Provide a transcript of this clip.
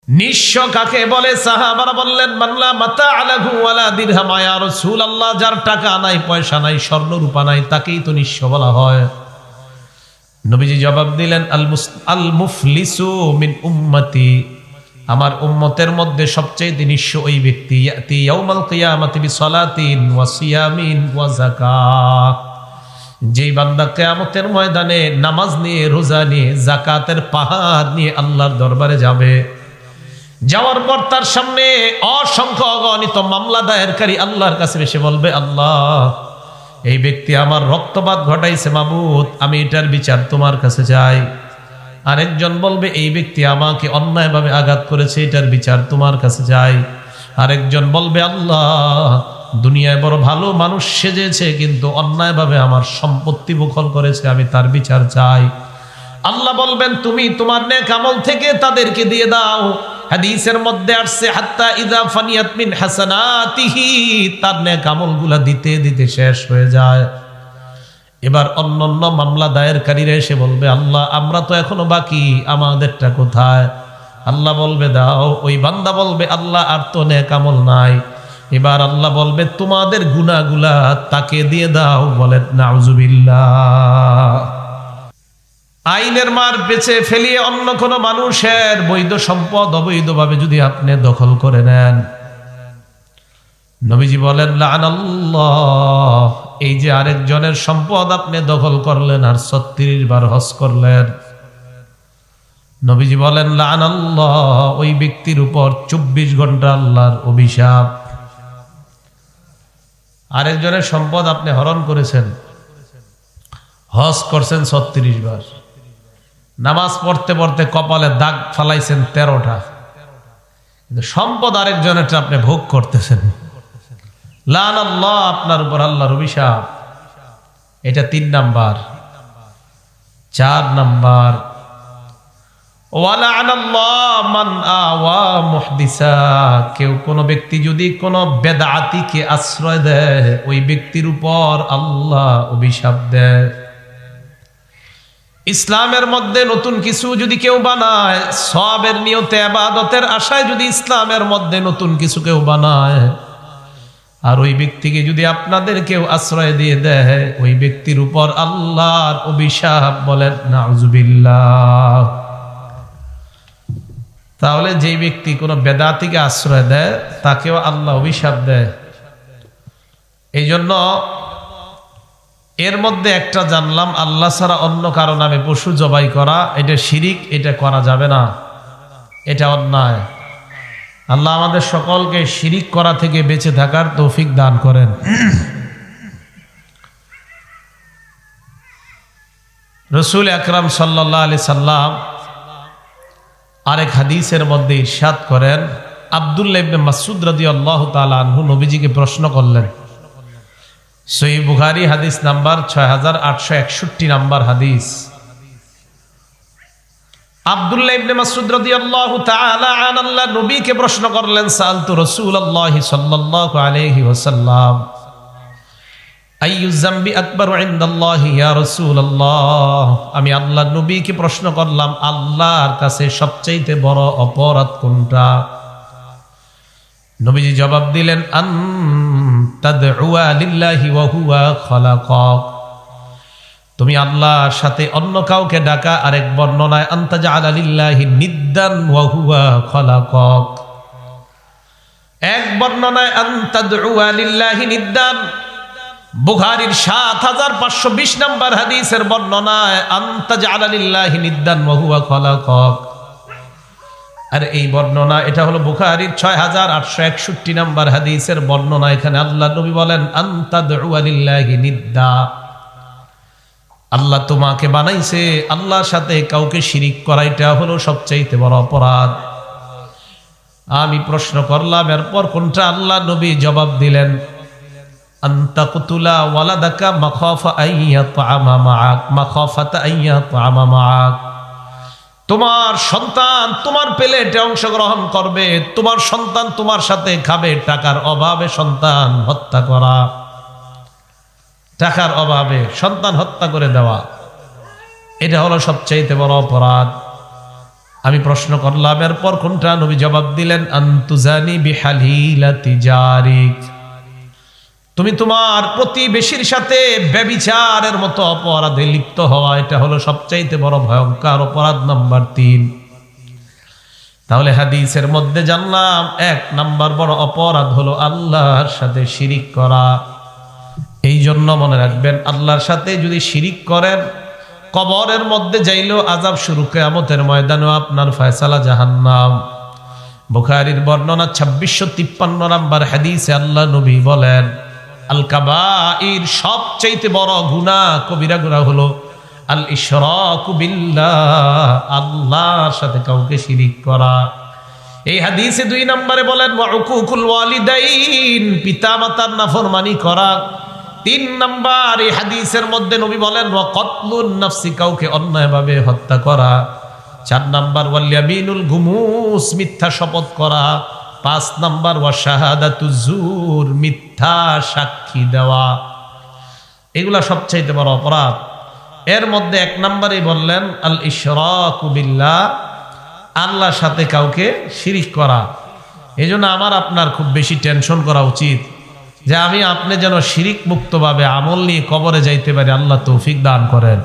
নিঃস্ব কাকে বলে? সাহাবারা বললেন মাল্লা মাতা আলাহু ওয়ালা দিরহাম, ইয়া রাসূলুল্লাহ, যার টাকা নাই, পয়সা নাই, স্বর্ণ রূপা নাই, তাকেই তো নিঃস্ব বলা হয়। নবীজি জবাব দিলেন আল মুফলিসু মিন উম্মতি, আমার উম্মতের মধ্যে সবচেয়ে নিঃস্ব ওই ব্যক্তি, ইয়াতি ইয়াউমাল কিয়ামাতি বিসলাতিন ওয়া সিয়ামিন ওয়া যাকাত, যেই বান্দা কিয়ামতের ময়দানে নামাজ নিয়ে, রোজা নিয়ে, যাকাতের পাহাড় নিয়ে আল্লাহর দরবারে যাবে। যাওয়ার পর তার সামনে অসংখ্য অগণিত মামলা দায়েরকারী আল্লাহর কাছে এসে বলবে, আল্লাহ, এই ব্যক্তি আমার রক্তপাত ঘটাইছে, মাবুদ, আমি এটার বিচার তোমার কাছে চাই। আরেকজন বলবে, এই ব্যক্তি আমাকে অন্যায়ভাবে আঘাত করেছে, এটার বিচার তোমার কাছে চাই। আরেকজন বলবে, আল্লাহ, দুনিয়ায় বড় ভালো মানুষ সেজেছে, কিন্তু অন্যায়ভাবে আমার সম্পত্তি দখল করেছে, আমি তার বিচার চাই। আল্লাহ বলবেন, তুমি তোমার নেক আমল থেকে তাদেরকে দিয়ে দাও। হাদিসের মধ্যে আসছে, হাত্তা ইযা ফানিয়াত মিন হাসানাতিহি, তার নেক আমলগুলা দিতে দিতে শেষ হয়ে যায়। এবার অন্যান্য মামলা দায়েরকারীরা এসে বলবে, আল্লাহ, আমরা তো এখনো বাকি, আমাদেরটা কোথায়? আল্লাহ বলবে, দাও। ওই বান্দা বলবে, আল্লাহ, আর তো নেক আমল নাই। এবার আল্লাহ বলবে, তোমাদের গুনাহগুলা তাকে দিয়ে দাও। বলেন নাউজুবিল্লাহ। আইনের মার পেছে ফেলিয়ে অন্য কোনো মানুষের বৈধ সম্পদ অবৈধভাবে যদি আপনি দখল করে নেন, নবীজি বলেন, লাআনাল্লাহ, এই যে আরেকজনের সম্পদ আপনি দখল করলেন আর ৩৬ বার হজ করলেন, নবীজি বলেন, লাআনাল্লাহ, ওই ব্যক্তির উপর ২৪ ঘন্টা আল্লাহর অভিশাপ। আরেকজনের সম্পদ আপনি হরণ করেছেন, হজ করছেন ৩৬ বার, নামাজ পড়তে পড়তে কপালে দাগ ফালাইছেন ১৩টা, কিন্তু সম্পদ আরেকজনেরটা আপনি ভোগ করতেছেন। লাআনাল্লাহ, আপনার উপর আল্লাহর অভিশাপ। এটা ৩ নাম্বার। ৪ নাম্বার, ওয়ালাআনাল্লাহ মান আওয়া মুহদিসা, কেউ কোনো ব্যক্তি যদি কোনো বেদাতিকে আশ্রয় দেয়, ওই ব্যক্তির উপর আল্লাহ অভিশাপ দেয়। ইসলামের মধ্যে নতুন কিছু যদি কেউ বানায়, সওয়াবের নিয়তে, ইবাদতের আশায় যদি ইসলামের মধ্যে নতুন কিছু কেউ বানায়, আর ওই ব্যক্তিকে যদি আপনাদের কেউ আশ্রয় দিয়ে দেয়, ওই ব্যক্তির উপর আল্লাহর অভিশাপ। বলেন নাউজুবিল্লাহ। তাহলে যেই ব্যক্তি কোনো বেদাতিকে আশ্রয় দেয়, তাকেও আল্লাহ অভিশাপ দেয়। এই জন্য এর মধ্যে একটা জানলাম, আল্লাহ ছাড়া অন্য কারো নামে পশু জবাই করা, এটা শিরিক, এটা করা যাবে না, এটা অন্যায়। আল্লাহ আমাদের সকলকে শিরিক করা থেকে বেঁচে থাকার তৌফিক দান করেন। রাসূল আকরাম সাল্লাল্লাহু আলাইহি সাল্লাম আরেক হাদিসের মধ্যে ইরশাদ করেন, আব্দুল্লাহ ইবনে মাসউদ রাদিয়াল্লাহু তাআলা আনহু নবীজিকে প্রশ্ন করলেন। সহিহ বুখারী হাদিস নাম্বার ৬৮৬১ নাম্বার হাদিস। আব্দুল্লাহ ইবনে মাসউদ রাদিয়াল্লাহু তাআলা আনহু আল্লাহ নবীকে প্রশ্ন করলেন, সাআলতু রাসূলুল্লাহ সাল্লাল্লাহু আলাইহি ওয়াসাল্লাম আইয়ু যামবি আকবারু ইনদাল্লাহি ইয়া রাসূলুল্লাহ, আমি আল্লাহ নবীকে প্রশ্ন করলাম, আল্লাহর কাছে সবচেয়ে বড় অপরাধ কোনটা? নবীজি জবাব দিলেন, আন তাদউয়া লিল্লাহি ওয়া হুয়া খালাকাক, তুমি আল্লাহর সাথে অন্য কাউকে ডাকা। আরেক বর্ণনায় আনতা জাআলা লিল্লাহি নিদ্দান ওয়া হুয়া খালাকাক। এক বর্ণনায় আনতা তাদউয়া লিল্লাহি নিদ্দান, বুখারীর ৭৫২০ নম্বর হাদিসের বর্ণনায় আনতা জাআলা লিল্লাহি নিদ্দান ওয়া হুয়া খালাকাক। আর এই বর্ণনা, এটা হলো বুখারীর ৬৮৬১ নম্বর হাদিসের বর্ণনা। এখানে আল্লাহ নবী বলেন, আনতা তাদউয়া লিল্লাহি নিদ্দা, আল্লাহ তোমাকে বানাইছে, আল্লাহর সাথে কাউকে শিরিক করা, এটা হলো সবচাইতে বড় অপরাধ। আমি প্রশ্ন করলাম, এরপর কোনটা? আল্লাহ নবী জবাব দিলেন, আনতা কুতুলা ওয়ালাদাকা মাখাফা আইয়াতআমা মাআক, মাখাফাতা আইয়াতআমা মাআক, তোমার সন্তান তোমার প্লেটে অংশগ্রহণ করবে, তোমার সন্তান তোমার সাথে খাবে, টাকার অভাবে সন্তান হত্যা করা, টাকার অভাবে সন্তান হত্যা করে দেওয়া, এটা হলো সবচাইতে বড় অপরাধ। আমি প্রশ্ন করলাম এরপর কোনটা? নবী জবাব দিলেন আনতুজানি বিহালিলাতি জারিক, তুমি তোমার প্রতিবেশীর সাথে ব্যভিচারের মতো অপরাধে লিপ্ত হওয়া, এটা হলো সবচাইতে বড় ভয়ঙ্কর অপরাধ নাম্বার 3। তাহলে হাদিসের মধ্যে জানলাম 1 নাম্বার বড় অপরাধ হলো আল্লাহর সাথে শিরিক করা। এই জন্য মনে রাখবেন, আল্লাহর সাথে যদি শিরিক করেন, কবরের মধ্যে যাইলেও আযাব শুরু, কিয়ামতের ময়দানেও আপনার ফয়সালা জাহান্নাম। বুখারীর বর্ণনা 2653 নাম্বার হাদিসে আল্লাহ নবী বলেন, আল কাবাইর, সবচাইতে বড় গুনাহ, কবিরা গুনাহ হলো আল ইশরাকু বিল্লাহ, আল্লাহর সাথে কাউকে শিরিক করা। এই হাদিসে 2 নম্বরে বলেন ওয়া উকুকুল ওয়ালিদাইন, পিতামাতার নাফরমানি করা। 3 নাম্বার এই হাদিসের মধ্যে নবী বলেন ওয়া কতলুন নাফসি, কাউকে অন্যায়ভাবে হত্যা করা। 4 নাম্বার ওয়াল ইয়ামিনুল গুমুস, মিথ্যা শপথ করা। 5 নাম্বার ওয়া শাহাদাতুজ জুর, মিথ্যা সাক্ষী দেওয়া। এগুলা সবচাইতে বড় অপরাধ। এর মধ্যে 1 নম্বরেই বললেন আল ইশরাকু বিল্লাহ, আল্লাহর সাথে কাউকে শিরিক করা। এই জন্য আমার আপনার খুব বেশি টেনশন করা উচিত যে আমি আপনি যেন শিরিক মুক্তভাবে আমল নিয়ে কবরে যাইতে পারি। আল্লাহ তৌফিক দান করেন।